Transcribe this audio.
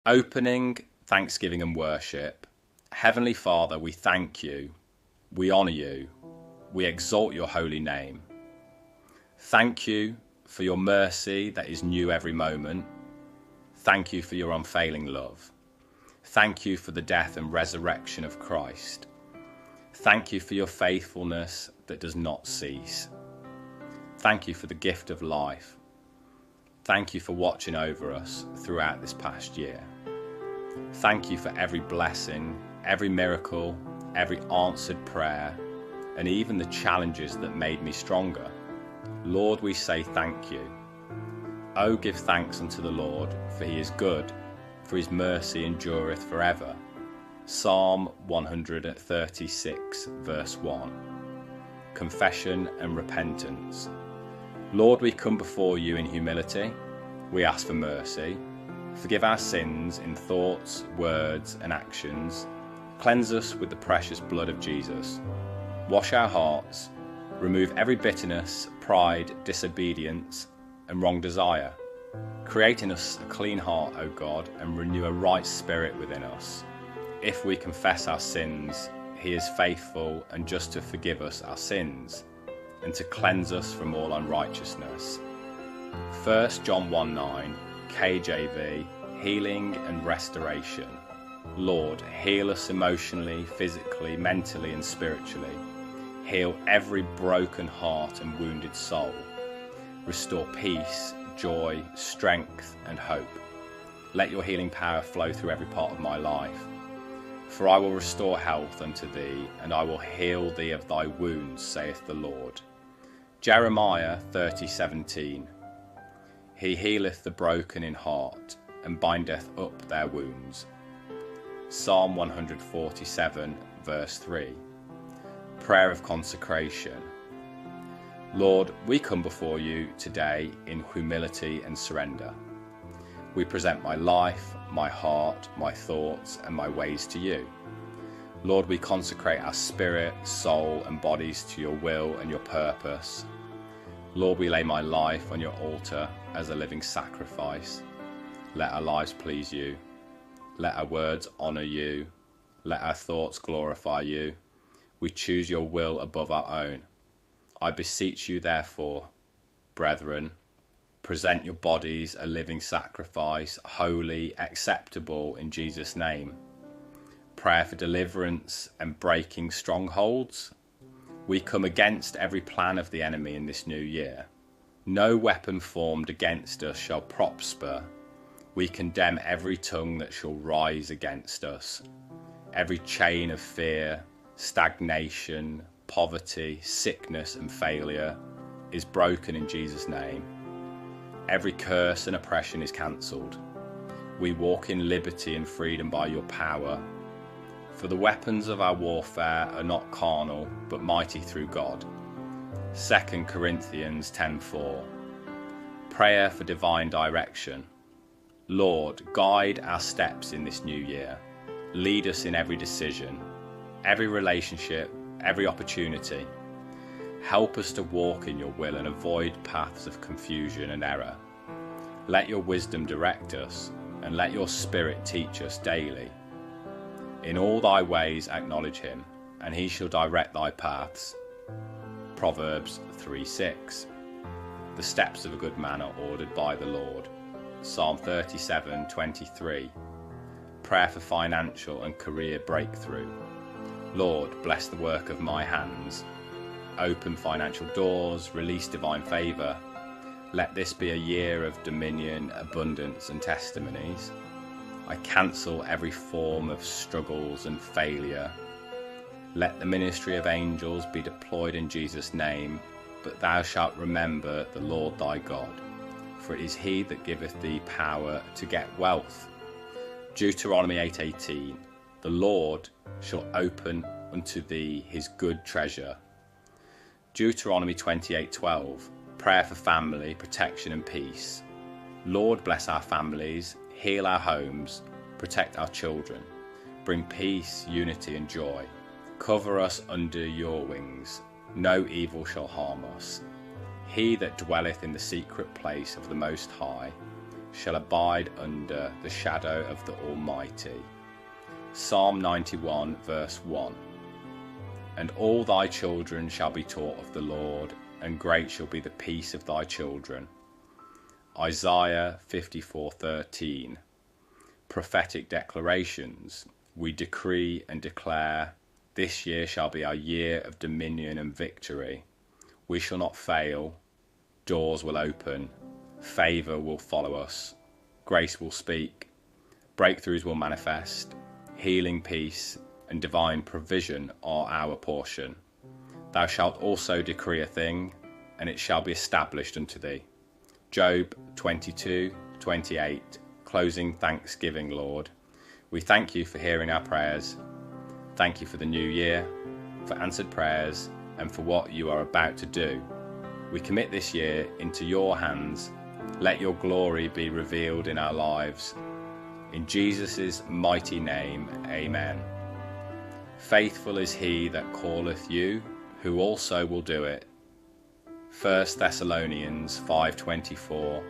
Opening thanksgiving and worship. Heavenly Father, we thank you, we honour you, we exalt your holy name. Thank you for your mercy that is new every moment. Thank you for your unfailing love. Thank you for the death and resurrection of Christ. Thank you for your faithfulness that does not cease. Thank you for the gift of life. Thank you for watching over us throughout this past year. Thank you for every blessing, every miracle, every answered prayer, and even the challenges that made me stronger. Lord, we say thank you. Oh, give thanks unto the Lord, for he is good, for his mercy endureth forever. Psalm 136, verse 1. Confession and repentance. Lord, we come before you in humility. We ask for mercy. Forgive our sins in thoughts, words, and actions. Cleanse us with the precious blood of Jesus. Wash our hearts. Remove every bitterness, pride, disobedience, and wrong desire. Create in us a clean heart, O God, and renew a right spirit within us. If we confess our sins, he is faithful and just to forgive us our sins and to cleanse us from all unrighteousness. 1 John 1:9, KJV, healing and restoration. Lord, heal us emotionally, physically, mentally and spiritually. Heal every broken heart and wounded soul. Restore peace, joy, strength and hope. Let your healing power flow through every part of my life. For I will restore health unto thee, and I will heal thee of thy wounds, saith the Lord. Jeremiah 30:17. He healeth the broken in heart, and bindeth up their wounds. Psalm 147, verse 3. Prayer of consecration. Lord, we come before you today in humility and surrender. We present my life, my heart, my thoughts, and my ways to you. Lord, we consecrate our spirit, soul, and bodies to your will and your purpose. Lord, we lay my life on your altar as a living sacrifice. Let our lives please you. Let our words honour you. Let our thoughts glorify you. We choose your will above our own. I beseech you, therefore, brethren, present your bodies a living sacrifice, holy, acceptable in Jesus' name. Prayer for deliverance and breaking strongholds. We come against every plan of the enemy in this new year. No weapon formed against us shall prosper. We condemn every tongue that shall rise against us. Every chain of fear, stagnation, poverty, sickness and failure is broken in Jesus' name. Every curse and oppression is cancelled. We walk in liberty and freedom by your power. For the weapons of our warfare are not carnal, but mighty through God. 2 Corinthians 10:4. Prayer for divine direction. Lord, guide our steps in this new year. Lead us in every decision, every relationship, every opportunity. Help us to walk in your will and avoid paths of confusion and error. Let your wisdom direct us, and let your spirit teach us daily. In all thy ways acknowledge him, and he shall direct thy paths. Proverbs 3:6. The steps of a good man are ordered by the Lord. Psalm 37:23. Prayer for financial and career breakthrough. Lord, bless the work of my hands. Open financial doors, release divine favour. Let this be a year of dominion, abundance and testimonies. I cancel every form of struggles and failure. Let the ministry of angels be deployed in Jesus' name, but thou shalt remember the Lord thy God, for it is he that giveth thee power to get wealth. Deuteronomy 8:18. The Lord shall open unto thee his good treasure. Deuteronomy 28:12. Prayer for family, protection and peace. Lord, bless our families, heal our homes, protect our children, bring peace, unity and joy. Cover us under your wings. No evil shall harm us. He that dwelleth in the secret place of the Most High shall abide under the shadow of the Almighty. Psalm 91 verse 1. And all thy children shall be taught of the Lord, and great shall be the peace of thy children. Isaiah 54:13. Prophetic declarations. We decree and declare, this year shall be our year of dominion and victory. We shall not fail. Doors will open. Favour will follow us. Grace will speak. Breakthroughs will manifest. Healing, peace, and divine provision are our portion. Thou shalt also decree a thing, and it shall be established unto thee. Job 22:28. Closing thanksgiving, Lord. We thank you for hearing our prayers. Thank you for the new year, for answered prayers, and for what you are about to do. We commit this year into your hands. Let your glory be revealed in our lives. In Jesus' mighty name, amen. Faithful is he that calleth you, who also will do it. 1 Thessalonians 5:24.